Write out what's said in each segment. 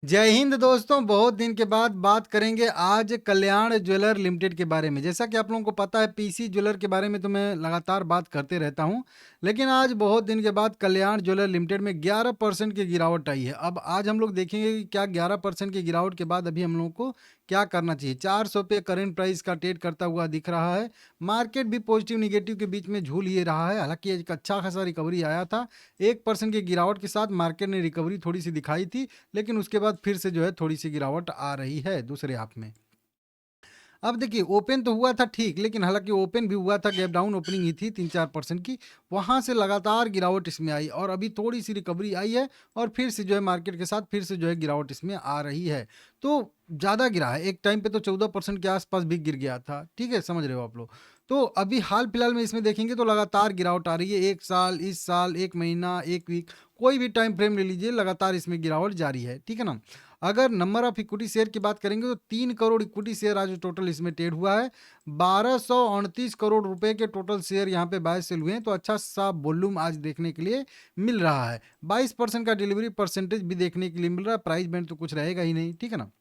जय हिंद दोस्तों, बहुत दिन के बाद बात करेंगे आज कल्याण ज्वेलर लिमिटेड के बारे में। जैसा कि आप लोगों को पता है, पीसी ज्वेलर के बारे में तो मैं लगातार बात करते रहता हूं, लेकिन आज बहुत दिन के बाद कल्याण ज्वेलर लिमिटेड में 11% की गिरावट आई है। अब आज हम लोग देखेंगे कि क्या 11% की गिरावट के बाद अभी हम लोगों को क्या करना चाहिए। 400 पे करेंट प्राइस का ट्रेड करता हुआ दिख रहा है। मार्केट भी पॉजिटिव निगेटिव के बीच में झूल ही रहा है। हालांकि एक अच्छा खासा रिकवरी आया था। 1% की गिरावट के साथ मार्केट ने रिकवरी थोड़ी सी दिखाई थी, लेकिन उसके बाद फिर से जो है थोड़ी-सी गिरावट आ रही है दूसरे हाफ में। अब देखिए, ओपन तो हुआ था ठीक, लेकिन हालाँकि ओपन भी हुआ था, गैप डाउन ओपनिंग ही थी 3-4% की। वहाँ से लगातार गिरावट इसमें आई और अभी थोड़ी-सी रिकवरी आई है और फिर से जो है मार्केट के साथ फिर से जो है गिरावट इसमें आ रही है। तो ज़्यादा गिरा है, एक टाइम पे तो 14% के आस-पास भी गिर गया था, ठीक है? समझ रहे हो आप लोग। तो अभी हाल-फिलहाल में इसमें देखेंगे तो लगातार गिरावट आ रही है, 1 साल, इस साल, 1 महीना, 1 वीक, कोई भी टाइम फ्रेम ले लीजिए, लगातार इसमें गिरावट जारी है, ठीक है ना? अगर नंबर ऑफ इक्विटी शेयर की बात करेंगे तो 3 करोड़ इक्विटी शेयर आज टोटल इसमें ट्रेड हुआ है। 1229 करोड़ रुपए के टोटल शेयर यहाँ पे बाय सेल हुए हैं, तो अच्छा सा वॉल्यूम आज देखने के लिए मिल रहा है। 22% का डिलीवरी परसेंटेज भी देखने के लिए मिल रहा है। प्राइस बैंड तो कुछ रहेगा ही नहीं, ठीक है ना?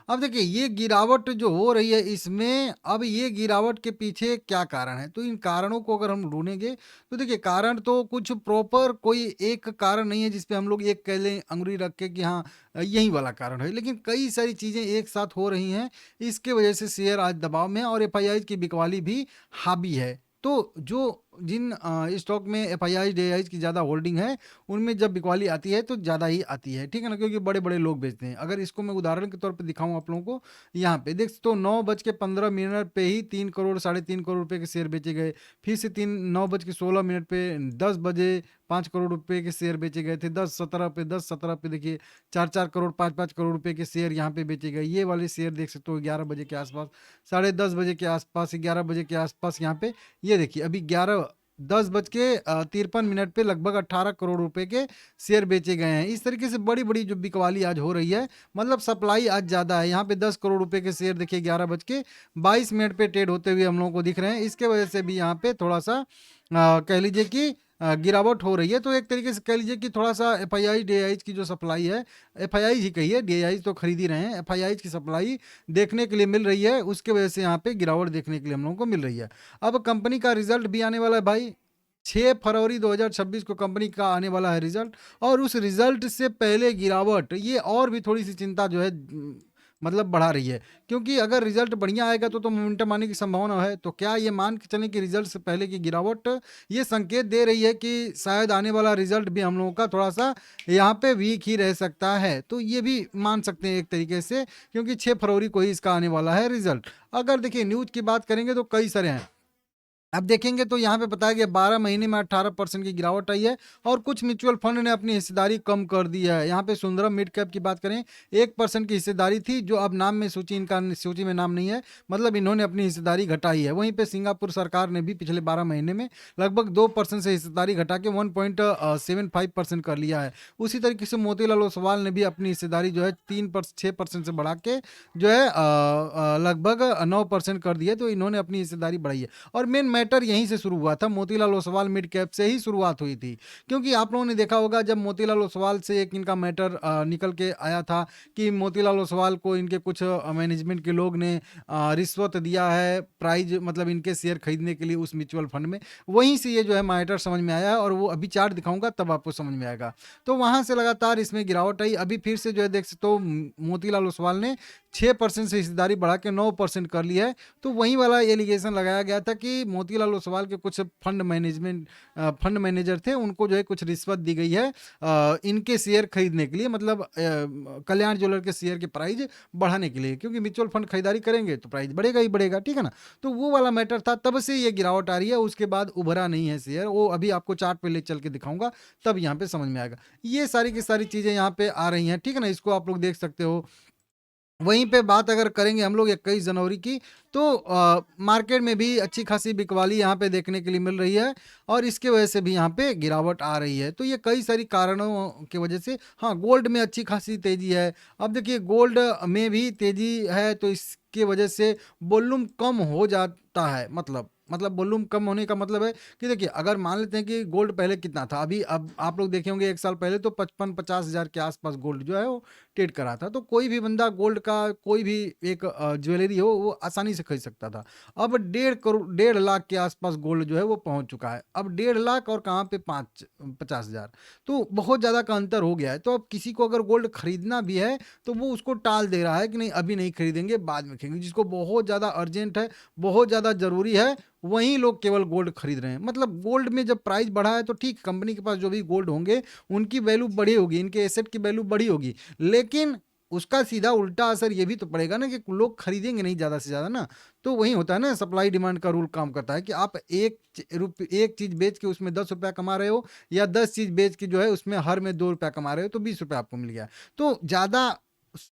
अब देखिए, ये गिरावट जो हो रही है इसमें, अब ये गिरावट के पीछे क्या कारण है? तो इन कारणों को अगर हम ढूँढेंगे, तो देखिए कारण तो कुछ प्रॉपर कोई एक कारण नहीं है जिस पे हम लोग एक कह लें अंगुली रख के कि हाँ यही वाला कारण है। लेकिन कई सारी चीज़ें एक साथ हो रही हैं, इसके वजह से शेयर आज दबाव में है और एफआईआई की बिकवाली भी हावी है। तो जो जिन स्टॉक में एफआईआई, डीआईज की ज़्यादा होल्डिंग है, उनमें जब बिकवाली आती है तो ज़्यादा ही आती है, ठीक है ना? क्योंकि बड़े-बड़े लोग बेचते हैं। अगर इसको मैं उदाहरण के तौर पे दिखाऊँ आप लोगों को, यहाँ पे देख तो 9:15 पे ही 3 करोड़, साढ़े 3 करोड़ रुपए के शेयर बेचे गए। फिर से 9:16 पे 10 बजे 5 करोड़ रुपए के शेयर बेचे गए थे। 10:17 पे देखिए 4-4 करोड़, 5-5 करोड़ रुपए के शेयर यहाँ पे बेचे गए। ये वाले शेयर देख सकते हो 11 बजे के आस-पास, साढ़े 10 बजे के आस-पास, 11 बजे के आस-पास यहाँ पे ये देखिए अभी 10:53 पे लगभग 18 करोड़ रुपए के शेयर बेचे गए हैं। इस तरीके से बड़ी-बड़ी जो बिकवाली आज हो रही है, मतलब सप्लाई आज ज़्यादा है। यहाँ पे 10 करोड़ रुपए के शेयर देखिए 11:22 पे ट्रेड होते हुए हम लोगों को दिख रहे हैं। इसके वजह से भी यहाँ पे थोड़ा-सा कह लीजिए कि गिरावट हो रही है। तो एक तरीके से कह लीजिए कि थोड़ा-सा एफआईआई, डीआईज की जो सप्लाई है, एफआईआई ही कहिए, डीआईज तो खरीद ही रहे हैं। एफआईआई की सप्लाई देखने के लिए मिल रही है, उसके वजह से यहाँ पे गिरावट देखने के लिए हम लोगों को मिल रही है। अब कंपनी का रिजल्ट भी आने वाला है भाई। 6 फरवरी 2026 को कंपनी का आने वाला है रिजल्ट और उस रिजल्ट से पहले गिरावट, ये और भी थोड़ी-सी चिंता जो है मतलब बढ़ा रही है। क्योंकि अगर रिजल्ट बढ़िया आएगा तो मोमेंटम आने की संभावना है। तो क्या ये मान के चलें कि रिजल्ट से पहले की गिरावट ये संकेत दे रही है कि शायद आने वाला रिजल्ट भी हम लोगों का थोड़ा-सा यहाँ पे वीक ही रह सकता है। तो ये भी मान सकते हैं एक तरीके से, क्योंकि 6 फरवरी को ही इसका आने वाला है रिजल्ट। अगर देखिए न्यूज़ की बात करेंगे तो कई सारे हैं। अब देखेंगे तो यहाँ पे बताया गया 12 महीने में 18% की गिरावट आई है और कुछ म्यूचुअल फंड ने अपनी हिस्सेदारी कम कर दी है। यहाँ पे सुंदरम मिड कैप की बात करें, 1% की हिस्सेदारी थी, जो अब नाम में सूची में नाम नहीं है, मतलब इन्होंने अपनी हिस्सेदारी घटाई है। वहीं पे सिंगापुर सरकार ने भी पिछले 12 महीने में लगभग 2% से हिस्सेदारी घटा के 1.75% कर लिया है। उसी तरीके से मोतीलाल ओसवाल ने भी अपनी हिस्सेदारी जो है 6% से बढ़ा के जो है लगभग 9% कर दी है। तो इन्होंने अपनी हिस्सेदारी बढ़ाई है और मेन मैटर यहीं से शुरू हुआ था। मोतीलाल ओसवाल मिड कैप से ही शुरुआत हुई थी, क्योंकि आप लोगों ने देखा होगा जब मोतीलाल ओसवाल से एक इनका मैटर निकल के आया था कि मोतीलाल ओसवाल को इनके कुछ मैनेजमेंट के लोग ने रिश्वत दिया है, प्राइज मतलब इनके शेयर खरीदने के लिए उस म्यूचुअल फंड में। वहीं से ये जो है मैटर समझ में आया है और वो अभी चार्ट दिखाऊंगा तब आपको समझ में आएगा। तो वहां से लगातार इसमें गिरावट आई। अभी फिर से जो है देख सकते हो मोतीलाल ओसवाल ने 6% से हिस्सेदारी बढ़ा के 9% कर ली है। तो वही वाला एलिगेशन लगाया गया था कि मोतीलाल ओसवाल के कुछ फंड मैनेजर थे, उनको जो है कुछ रिश्वत दी गई है इनके शेयर खरीदने के लिए, मतलब कल्याण ज्वेलर के शेयर के प्राइस बढ़ाने के लिए, क्योंकि म्यूचुअल फंड खरीदारी करेंगे तो प्राइस बढ़ेगा ही बढ़ेगा, ठीक है ना? तो वो वाला मैटर था, तब से ये गिरावट आ रही है। उसके बाद उभरा नहीं है शेयर, वो अभी आपको चार्ट पे ले चल के दिखाऊंगा तब यहाँ पे समझ में आएगा। ये सारी की सारी चीजें यहाँ पे आ रही हैं, ठीक है ना? इसको आप लोग देख सकते हो। वहीं पे बात अगर करेंगे हम लोग 21 जनवरी की, तो मार्केट में भी अच्छी खासी बिकवाली यहाँ पे देखने के लिए मिल रही है और इसके वजह से भी यहाँ पे गिरावट आ रही है। तो ये कई सारी कारणों की वजह से, हाँ, गोल्ड में अच्छी खासी तेजी है। अब देखिए गोल्ड में भी तेजी है, तो इसके वजह से वॉल्यूम कम हो जाता है, मतलब मतलब वॉल्यूम कम होने का मतलब है कि देखिए, अगर मान लेते हैं कि गोल्ड पहले कितना था, अभी अब आप लोग देखे होंगे 1 साल पहले तो 55-50 हज़ार के आस-पास गोल्ड जो है वो ट्रेड कर रहा था। तो कोई भी बंदा गोल्ड का कोई भी एक ज्वेलरी हो वो आसानी से खरीद सकता था। अब 1.5 लाख के आस-पास गोल्ड जो है वो पहुँच चुका है। अब 1.5 लाख और कहाँ पे 5 50 हज़ार, तो बहुत ज़्यादा का अंतर हो गया है। तो अब किसी को अगर गोल्ड खरीदना भी है तो वो उसको टाल दे रहा है कि नहीं अभी नहीं खरीदेंगे, बाद में खरीदेंगे। जिसको बहुत ज़्यादा अर्जेंट है, बहुत ज़्यादा ज़रूरी है, वहीं लोग केवल गोल्ड खरीद रहे हैं। मतलब गोल्ड में जब प्राइस बढ़ा है तो ठीक, कंपनी के पास जो भी गोल्ड होंगे उनकी वैल्यू बढ़ी होगी, इनके एसेट की वैल्यू बढ़ी होगी। लेकिन उसका सीधा उल्टा असर ये भी तो पड़ेगा ना कि लोग खरीदेंगे नहीं ज़्यादा से ज़्यादा ना। तो वही होता है ना, सप्लाई डिमांड का रूल काम करता है कि आप एक चीज़ बेच के उसमें 10 रुपया कमा रहे हो, या 10 चीज़ बेच के जो है उसमें हर में 2 रुपया कमा रहे हो, तो 20 रुपया आपको मिल गया। तो ज़्यादा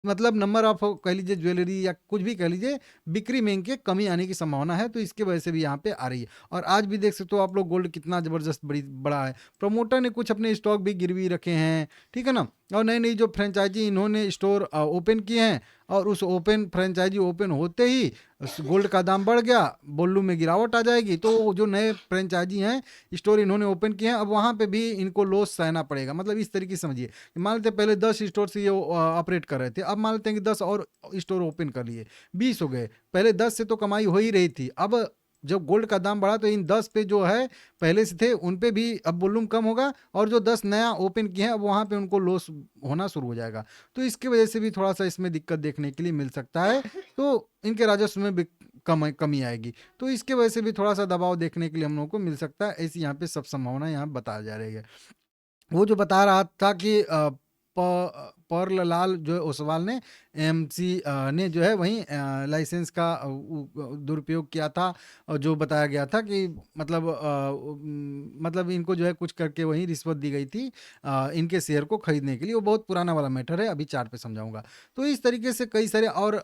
मतलब नंबर ऑफ कह लीजिए ज्वेलरी या कुछ भी कह लीजिए, बिक्री में इनके कमी आने की संभावना है, तो इसके वजह से भी यहाँ पे आ रही है। और आज भी देख सकते हो आप लोग, गोल्ड कितना ज़बरदस्त बढ़ा है। प्रमोटर ने कुछ अपने स्टॉक भी गिरवी रखे हैं, ठीक है ना। और नई नई जो फ्रेंचाइजी इन्होंने स्टोर ओपन किए हैं, और उस फ्रेंचाइजी ओपन होते ही गोल्ड का दाम बढ़ गया, वॉल्यूम में गिरावट आ जाएगी। तो जो नए फ्रेंचाइजी हैं, स्टोर इन्होंने ओपन किए हैं, अब वहाँ पे भी इनको लॉस सहना पड़ेगा। मतलब इस तरीके से समझिए, मान लेते हैं पहले 10 स्टोर से ये ऑपरेट कर रहे थे, अब मान लेते हैं कि 10 और स्टोर ओपन कर लिए, 20 हो गए। पहले 10 से तो कमाई हो ही रही थी, अब जब गोल्ड का दाम बढ़ा तो इन 10 पे जो है पहले से थे उन पे भी अब वॉल्यूम कम होगा, और जो 10 नया ओपन किए हैं अब वहाँ पे उनको लॉस होना शुरू हो जाएगा। तो इसकी वजह से भी थोड़ा सा इसमें दिक्कत देखने के लिए मिल सकता है। तो इनके राजस्व में भी कमी आएगी। तो इसके वजह से भी थोड़ा सा दबाव देखने के लिए हम लोगों को मिल सकता है। ऐसी यहाँ पे सब संभावना यहाँ बताया जा रही है। वो जो बता रहा था कि पर्ल लाल जो है ओसवाल ने, एमसी ने जो है वहीं लाइसेंस का दुरुपयोग किया था, और जो बताया गया था कि मतलब मतलब इनको जो है कुछ करके वहीं रिश्वत दी गई थी इनके शेयर को खरीदने के लिए। वो बहुत पुराना वाला मैटर है, अभी चार्ट पे समझाऊंगा। तो इस तरीके से कई सारे और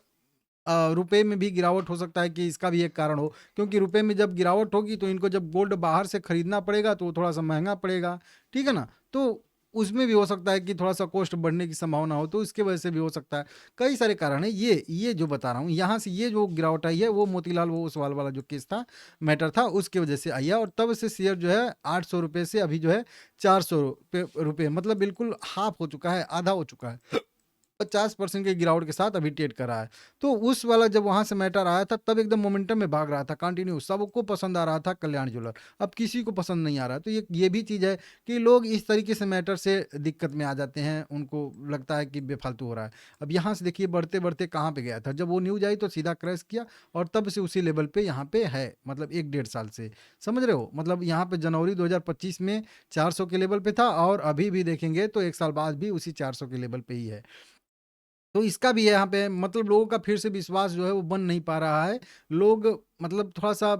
रुपए में भी गिरावट हो सकता है कि इसका भी एक कारण हो, क्योंकि रुपए में जब गिरावट होगी तो इनको जब गोल्ड बाहर से खरीदना पड़ेगा तो वो थोड़ा सा महंगा पड़ेगा, ठीक है ना। तो उसमें भी हो सकता है कि थोड़ा सा कॉस्ट बढ़ने की संभावना हो, तो इसके वजह से भी हो सकता है। कई सारे कारण है, ये जो बता रहा हूँ, यहाँ से ये जो गिरावट आई है वो मोतीलाल वो ओसवाल वाला जो केस था, मैटर था, उसकी वजह से आई है। और तब से शेयर जो है 800 रुपये से अभी जो है 400 रुपये, मतलब बिल्कुल हाफ हो चुका है, आधा हो चुका है। 50% की गिरावट के साथ अभी ट्रेड कर रहा है। तो उस वाला जब वहाँ से मैटर आया था तब एकदम मोमेंटम में भाग रहा था, कंटिन्यू सबको पसंद आ रहा था कल्याण ज्वेलर। अब किसी को पसंद नहीं आ रहा है। तो ये भी चीज़ है कि लोग इस तरीके से मैटर से दिक्कत में आ जाते हैं, उनको लगता है कि बेफालतू हो रहा है। अब यहाँ से देखिए बढ़ते बढ़ते कहाँ पे गया था, जब वो न्यूज आई तो सीधा क्रैश किया, और तब से उसी लेवल पे यहाँ पे है, मतलब 1-1.5 साल से, समझ रहे हो। मतलब यहाँ पे जनवरी 2025 में 400 के लेवल पे था, और अभी भी देखेंगे तो 1 साल बाद भी उसी 400 के लेवल पे ही है। तो इसका भी है यहाँ पे, मतलब लोगों का फिर से विश्वास जो है वो बन नहीं पा रहा है। लोग मतलब थोड़ा-सा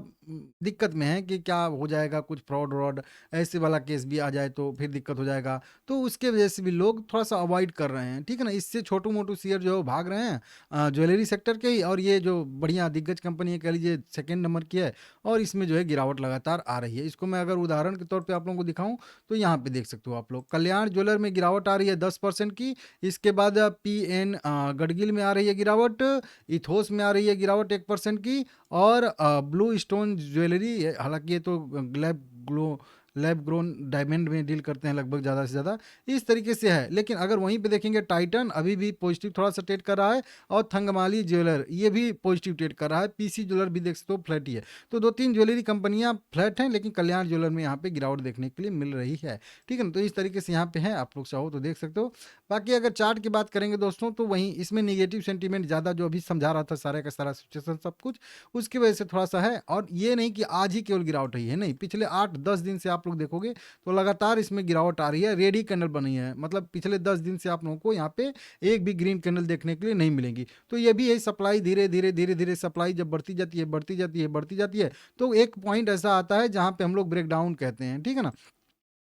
दिक्कत में हैं कि क्या हो जाएगा, कुछ फ्रॉड-व्रॉड ऐसे वाला केस भी आ जाए तो फिर दिक्कत हो जाएगा। तो उसके वजह से भी लोग थोड़ा-सा अवॉइड कर रहे हैं, ठीक है ना? इससे छोटू-मोटू शेयर जो है वो भाग रहे हैं ज्वेलरी सेक्टर के ही, और ये जो बढ़िया दिग्गज कंपनी है, कह लीजिए सेकंड नंबर की है, और इसमें जो है गिरावट लगातार आ रही है। इसको मैं अगर उदाहरण के तौर पे आप लोगों को दिखाऊँ तो यहाँ पे देख सकते हो आप लोग, कल्याण ज्वेलर में गिरावट आ रही है 10% की। इसके बाद पीएन गडगिल में आ रही है गिरावट, इथोस में आ रही है गिरावट 1% की, और ब्लू स्टोन ज्वेलरी, हालांकि ये तो लैब ग्रोन डायमंड में डील करते हैं लगभग ज़्यादा से ज़्यादा, इस तरीके से है। लेकिन अगर वहीं पे देखेंगे, टाइटन अभी भी पॉजिटिव थोड़ा सा ट्रेड कर रहा है, और थंगमाली ज्वेलर ये भी पॉजिटिव ट्रेड कर रहा है, पीसी ज्वेलर भी देख सकते हो फ्लैट ही है। तो 2-3 ज्वेलरी कंपनियां फ्लैट हैं, लेकिन कल्याण ज्वेलर में यहाँ पे गिरावट देखने के लिए मिल रही है, ठीक है ना। तो इस तरीके से यहाँ पे है, आप लोग चाहो तो देख सकते हो। बाकी अगर चार्ट की बात करेंगे दोस्तों, तो वहीं इसमें निगेटिव सेंटीमेंट ज़्यादा, जो अभी समझा रहा था सारा का सारा सिचुएशन सब कुछ, उसकी वजह से थोड़ा सा है। और ये नहीं कि आज ही केवल गिरावट आई है, नहीं, पिछले 8-10 दिन से आप लोग देखोगे तो लगातार इसमें गिरावट आ रही है। रेडी कैंडल बनी है, मतलब पिछले 10 दिन से आप लोगों को यहाँ पे एक भी ग्रीन कैंडल देखने के लिए नहीं मिलेंगी। तो ये भी है, सप्लाई धीरे धीरे धीरे धीरे सप्लाई जब बढ़ती जाती है, बढ़ती जाती है, बढ़ती जाती है, तो एक पॉइंट ऐसा आता है जहाँ पे हम लोग ब्रेकडाउन कहते हैं, ठीक है ना।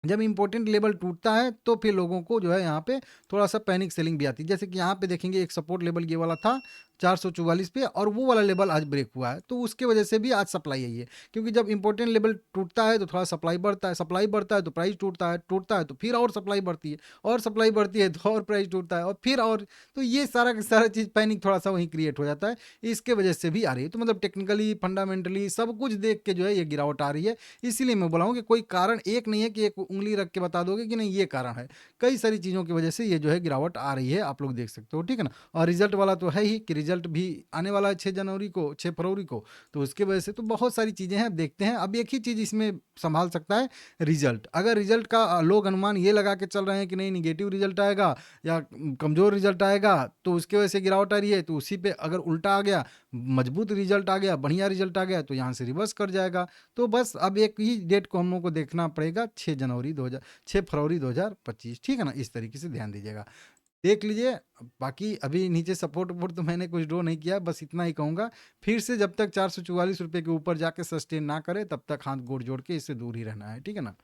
जब इंपॉर्टेंट लेवल टूटता है तो फिर लोगों को जो है यहाँ पे थोड़ा सा पैनिक सेलिंग भी आती है। जैसे कि यहाँ पे देखेंगे एक सपोर्ट लेवल ये वाला था, 444 पे, और वो वाला लेवल आज ब्रेक हुआ है, तो उसके वजह से भी आज सप्लाई आई है। क्योंकि जब इंपॉर्टेंट लेवल टूटता है तो थोड़ा सप्लाई बढ़ता है तो प्राइस टूटता है तो फिर और सप्लाई बढ़ती है, और सप्लाई बढ़ती है तो और प्राइस टूटता है, और फिर और, तो ये सारा का सारा चीज़ पैनिक थोड़ा सा वहीं क्रिएट हो जाता है, इसके वजह से भी आ रही है। तो मतलब टेक्निकली फंडामेंटली सब कुछ देख के जो है ये गिरावट आ रही है। इसीलिए मैं बोला हूँ कि कोई कारण एक नहीं है कि एक उंगली रख के बता दोगे कि नहीं ये कारण है, कई सारी चीज़ों की वजह से ये जो है गिरावट आ रही है, आप लोग देख सकते हो, ठीक है ना। और रिजल्ट वाला तो है ही कि रिजल्ट भी आने वाला है 6 जनवरी को, 6 फरवरी को, तो उसके वजह से तो बहुत सारी चीज़ें हैं। अब देखते हैं, अब एक ही चीज़ इसमें संभाल सकता है, रिजल्ट। अगर रिजल्ट का लोग अनुमान ये लगा के चल रहे हैं कि नहीं निगेटिव रिजल्ट आएगा या कमज़ोर रिजल्ट आएगा तो उसके वजह से गिरावट आ रही है, तो उसी पे अगर उल्टा आ गया, मजबूत रिजल्ट आ गया, बढ़िया रिजल्ट आ गया, तो यहाँ से रिवर्स कर जाएगा। तो बस अब एक ही डेट को हम लोग को देखना पड़ेगा, 6 फरवरी 2025, ठीक है ना। इस तरीके से ध्यान दीजिएगा, देख लीजिए। बाकी अभी नीचे सपोर्ट वपोर्ट तो मैंने कुछ ड्रॉ नहीं किया, बस इतना ही कहूँगा। फिर से जब तक 444 रुपये के ऊपर जाके सस्टेन ना करे तब तक हाथ गोड़ जोड़ के इससे दूर ही रहना है, ठीक है ना।